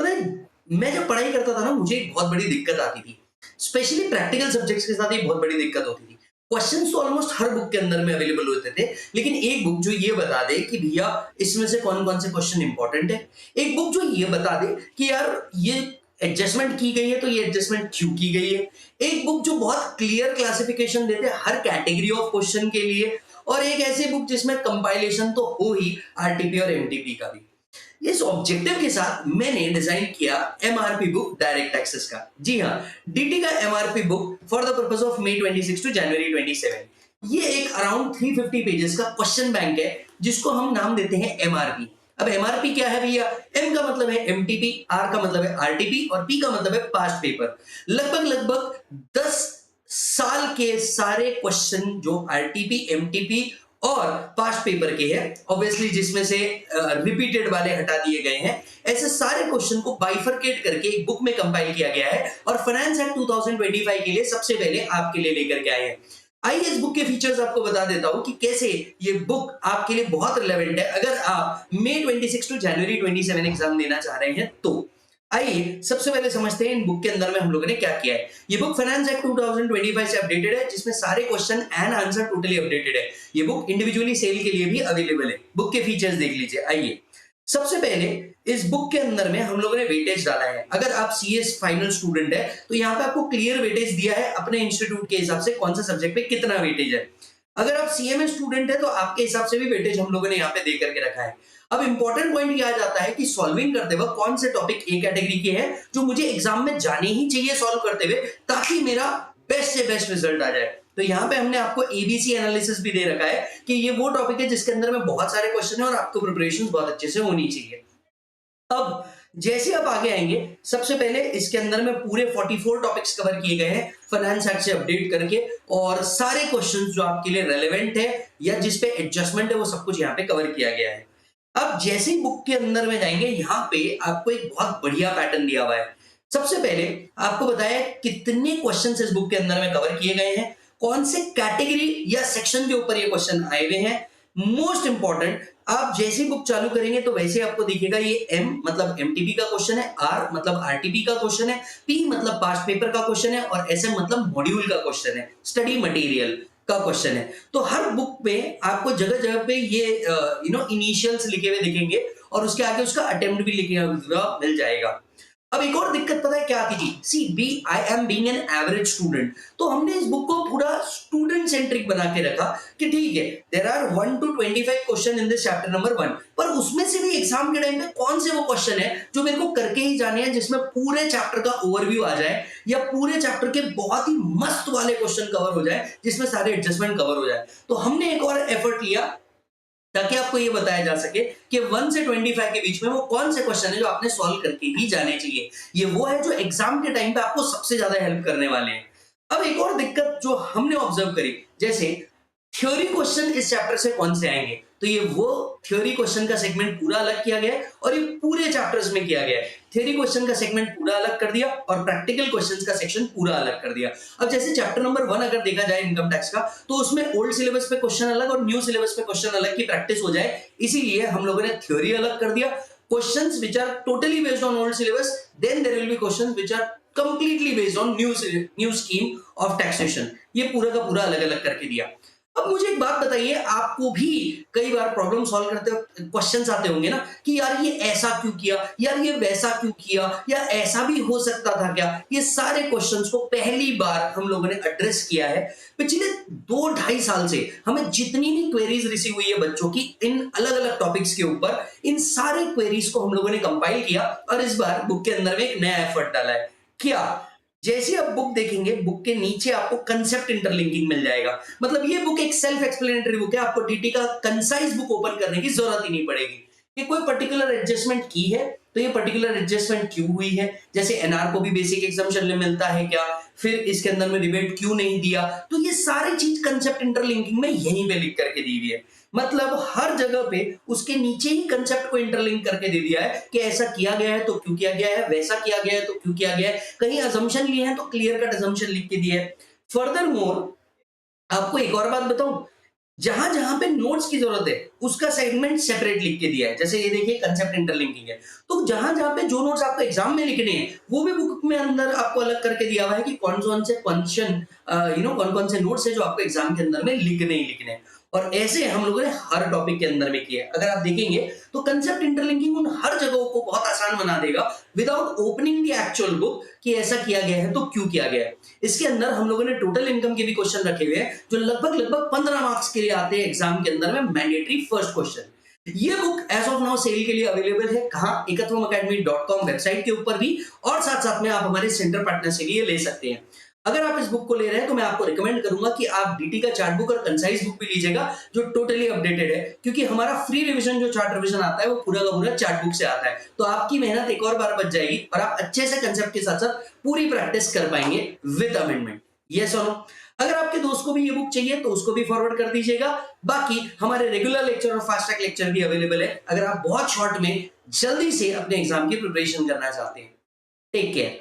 पता है, मैं जब पढ़ाई करता था ना, मुझे एक बहुत बड़ी दिक्कत आती थी। स्पेशली प्रैक्टिकल सब्जेक्ट्स के साथ एक बहुत बड़ी दिक्कत होती थी। क्वेश्चंस तो ऑलमोस्ट हर बुक के अंदर में अवेलेबल होते थे, लेकिन एक बुक जो ये बता दे कि भैया इसमें से कौन-कौन से क्वेश्चन इंपॉर्टेंट है। एक बुक जो ये बता दे कि यार ये एडजस्टमेंट की गई है, तो ये एडजस्टमेंट क्यों की गई है। एक बुक जो बहुत क्लियर क्लासिफिकेशन देते हैं हर कैटेगरी ऑफ क्वेश्चन के लिए, और एक ऐसी बुक जिसमें कंपाइलेशन तो हो ही आरटीपी और एमटीपी का भी। इस ऑब्जेक्टिव के साथ मैंने डिजाइन किया एमआरपी बुक डायरेक्ट एक्सेस का। जी हाँ, डीटी का MRP book for the purpose of May 26 to January 27। ये एक अराउंड 350 पेजेस का क्वेश्चन बैंक है, जिसको हम नाम देते हैं एमआरपी। अब एमआरपी क्या है भैया? एम का मतलब है एमटीपी, आर का मतलब है आरटीपी और पी का मतलब है पास्ट पेपर। लगभग लगभग 10 साल के सारे क्वेश्चन जो आरटीपी, एमटीपी और पास्ट पेपर के हैं, ऑब्वियसली जिसमें से रिपीटेड वाले हटा दिए गए हैं, ऐसे सारे क्वेश्चन को बाइफरकेट करके एक बुक में कंपाइल किया गया है और फाइनेंस एक्ट 2025 के लिए सबसे पहले आपके लिए लेकर के आए हैं। आइए इस बुक के फीचर्स आपको बता देता हूं कि कैसे ये बुक आपके लिए बहुत रिलेवेंट है अगर आप मई 26 टू जनवरी 27 एग्जाम देना चाह रहे हैं तो। आइए सबसे पहले समझते हैं इन बुक के अंदर में हम लोगों ने क्या किया है। ये बुक फाइनेंस एक्ट 2025 से अपडेटेड है, जिसमें सारे question and answer totally updated है। ये बुक इंडिविजुअली सेल के लिए भी अवेलेबल है। बुक के फीचर्स देख लीजिए। आइए सबसे पहले इस बुक के अंदर में हम लोगों ने वेटेज डाला है। अगर आप सीएस फाइनल स्टूडेंट है तो यहाँ पे आपको क्लियर वेटेज दिया है अपने इंस्टीट्यूट के हिसाब से, कौन सा सब्जेक्ट पे कितना वेटेज है। अगर आप सीएमए स्टूडेंट है तो आपके हिसाब से भी वेटेज हम लोगों ने यहाँ पे दे करके रखा है। अब इंपॉर्टेंट पॉइंट ये आ जाता है कि सॉल्विंग करते वक्त कौन से टॉपिक ए कैटेगरी के हैं जो मुझे एग्जाम में जाने ही चाहिए सॉल्व करते हुए, ताकि मेरा बेस्ट से बेस्ट रिजल्ट आ जाए। तो यहाँ पे हमने आपको एबीसी एनालिसिस भी दे रखा है कि ये वो टॉपिक है जिसके अंदर में बहुत सारे क्वेश्चन है और आपको प्रिपरेशन बहुत अच्छे से होनी चाहिए। अब जैसे आप आगे आएंगे, सबसे पहले इसके अंदर में पूरे 44 टॉपिक्स कवर किए गए हैं फाइनेंस एक्ट से अपडेट करके, और सारे क्वेश्चंस जो आपके लिए रेलेवेंट है या जिस पे एडजस्टमेंट है वो सब कुछ यहाँ पे कवर किया गया है। अब जैसे ही बुक के अंदर में जाएंगे, यहाँ पे आपको एक बहुत बढ़िया पैटर्न दिया हुआ है। सबसे पहले आपको बताया कितने क्वेश्चंस इस बुक के अंदर में कवर किए गए हैं, कौन से कैटेगरी या सेक्शन के ऊपर ये क्वेश्चन आए हुए हैं। मोस्ट इंपॉर्टेंट, आप जैसी बुक चालू करेंगे तो वैसे आपको दिखेगा ये एम मतलब एमटीपी का क्वेश्चन है, आर मतलब आरटीपी का क्वेश्चन है, पी मतलब पास्ट पेपर का क्वेश्चन है और एसएम मतलब मॉड्यूल का क्वेश्चन है, स्टडी मटेरियल का क्वेश्चन है। तो हर बुक में आपको जगह जगह पे ये इनिशियल्स लिखे हुए दिखेंगे और उसके आगे उसका अटेम्प्ट भी लिखा हुआ मिल जाएगा। अब एक और दिक्कत पता है क्या आती थी? See B I am being an average student, तो हमने इस बुक को पूरा स्टूडेंट सेंट्रिक बना के रखा कि ठीक है, there are 1 to 25 question in this chapter number 1, पर उसमें से भी एग्जाम के टाइम पे कौन से वो क्वेश्चन है जो मेरे को करके ही जाने हैं, जिसमें पूरे चैप्टर का ओवरव्यू आ जाए या पूरे चैप्टर के बहुत ही मस्त वाले क्वेश्चन कवर हो जाए, जिसमें सारे एडजस्टमेंट कवर हो जाए। तो हमने एक और एफर्ट लिया ताकि आपको ये बताया जा सके कि 1 से 25 के बीच में वो कौन से क्वेश्चन है जो आपने सॉल्व करके ही जाने चाहिए। ये वो है जो एग्जाम के टाइम पे आपको सबसे ज्यादा हेल्प करने वाले हैं। अब एक और दिक्कत जो हमने ऑब्जर्व करी, जैसे थ्योरी क्वेश्चन इस चैप्टर से कौन से आएंगे, तो ये वो थ्योरी क्वेश्चन का सेगमेंट पूरा अलग किया गया है और ये पूरे चैप्टर्स में किया गया है। थ्योरी क्वेश्चन का सेगमेंट पूरा अलग कर दिया और प्रैक्टिकल क्वेश्चंस का सेक्शन पूरा अलग कर दिया। अब जैसे चैप्टर नंबर 1 अगर देखा जाए इनकम टैक्स का, तो उसमें ओल्ड सिलेबस पे क्वेश्चन अलग और न्यू सिलेबस पे क्वेश्चन अलग की प्रैक्टिस हो जाए, इसीलिए हम लोगों ने थ्योरी अलग कर दिया। Questions which are totally based on old syllabus, then there will be questions which are completely based on new scheme of taxation. ये पूरा का पूरा अलग अलग करके दिया। अब मुझे एक बात बताइए, आपको भी कई बार प्रॉब्लम सॉल्व करते वक्त क्वेश्चंस आते होंगे ना कि यार ये ऐसा क्यों किया, यार ये वैसा क्यों किया, या ऐसा भी हो सकता था क्या। ये सारे क्वेश्चंस को पहली बार हम लोगों ने एड्रेस किया है। पिछले 2-2.5 साल से हमें जितनी भी क्वेरीज रिसीव हुई है बच्चों की इन अलग अलग टॉपिक्स के ऊपर, इन सारे क्वेरीज को हम लोगों ने कंपाइल किया और इस बार बुक के अंदर में एक नया एफर्ट डाला है। क्या? जैसे आप बुक देखेंगे, बुक के नीचे आपको कंसेप्ट इंटरलिंकिंग मिल जाएगा। मतलब ये बुक एक सेल्फ एक्सप्लेनेटरी बुक है, आपको डीटी का कंसाइज बुक ओपन करने की जरूरत ही नहीं पड़ेगी कि कोई पर्टिकुलर एडजस्टमेंट की है तो ये पर्टिकुलर एडजस्टमेंट क्यों हुई है। जैसे एनआर को भी बेसिक एग्जाम्पशन मिलता है क्या, फिर इसके अंदर में रिबेट क्यों नहीं दिया, तो ये सारी चीज कंसेप्ट इंटरलिंकिंग में यहीं पे लिख करके दी हुई है। मतलब हर जगह पे उसके नीचे ही कंसेप्ट को इंटरलिंक करके दे दिया है कि ऐसा किया गया है तो क्यों किया गया है, वैसा किया गया है तो क्यों किया गया है, कहीं अजम्पशन लिए हैं तो क्लियर कट अजम्पशन लिख के दिया है। फर्दर मोर आपको एक और बात बताऊं, जहां जहां पे नोट्स की जरूरत है उसका सेगमेंट सेपरेट लिख के दिया है। जैसे ये देखिए कंसेप्ट इंटरलिंकिंग है, तो जहां जहां पे जो नोट्स आपको एग्जाम में लिखने हैं वो भी बुक में अंदर आपको अलग करके दिया हुआ है कि कौन कौन से क्वेश्चन कौन कौन से नोट्स है जो आपको एग्जाम के अंदर में लिखने ही लिखने हैं। और ऐसे हम लोगों ने हर टॉपिक के अंदर में किया है। अगर आप देखेंगे तो कंसेप्ट इंटरलिंकिंग उन हर जगहों को बहुत आसान बना देगा without opening the actual book कि ऐसा किया गया है तो क्यों किया गया है। इसके अंदर हम लोगों ने टोटल इनकम के भी क्वेश्चन रखे हुए हैं जो लगभग लगभग 15 मार्क्स के लिए आते हैं एग्जाम के अंदर में, मैंडेटरी फर्स्ट क्वेश्चन। ये book as of now sale के लिए अवेलेबल है कहां, ekatvam.academy.com वेबसाइट के ऊपर भी, और साथ साथ में आप हमारे सेंटर पार्टनर से भी ये ले सकते हैं। अगर आप इस बुक को ले रहे हैं तो मैं आपको रिकमेंड करूंगा कि आप डीटी का चार्ट बुक और कंसाइज बुक भी लीजिएगा जो टोटली अपडेटेड है, क्योंकि हमारा फ्री रिवीजन जो चार्ट रिवीजन आता है वो पूरा का पूरा चार्ट बुक से आता है। तो आपकी मेहनत एक और बार बच जाएगी और आप अच्छे से कंसेप्ट के साथ साथ पूरी प्रैक्टिस कर पाएंगे विद अमेंडमेंट। यस और नो? अगर आपके दोस्त को भी ये बुक चाहिए तो उसको भी फॉरवर्ड कर दीजिएगा। बाकी हमारे रेगुलर लेक्चर और फास्ट ट्रैक लेक्चर भी अवेलेबल है अगर आप बहुत शॉर्ट में जल्दी से अपने एग्जाम की प्रिपरेशन करना चाहते हैं। Take care.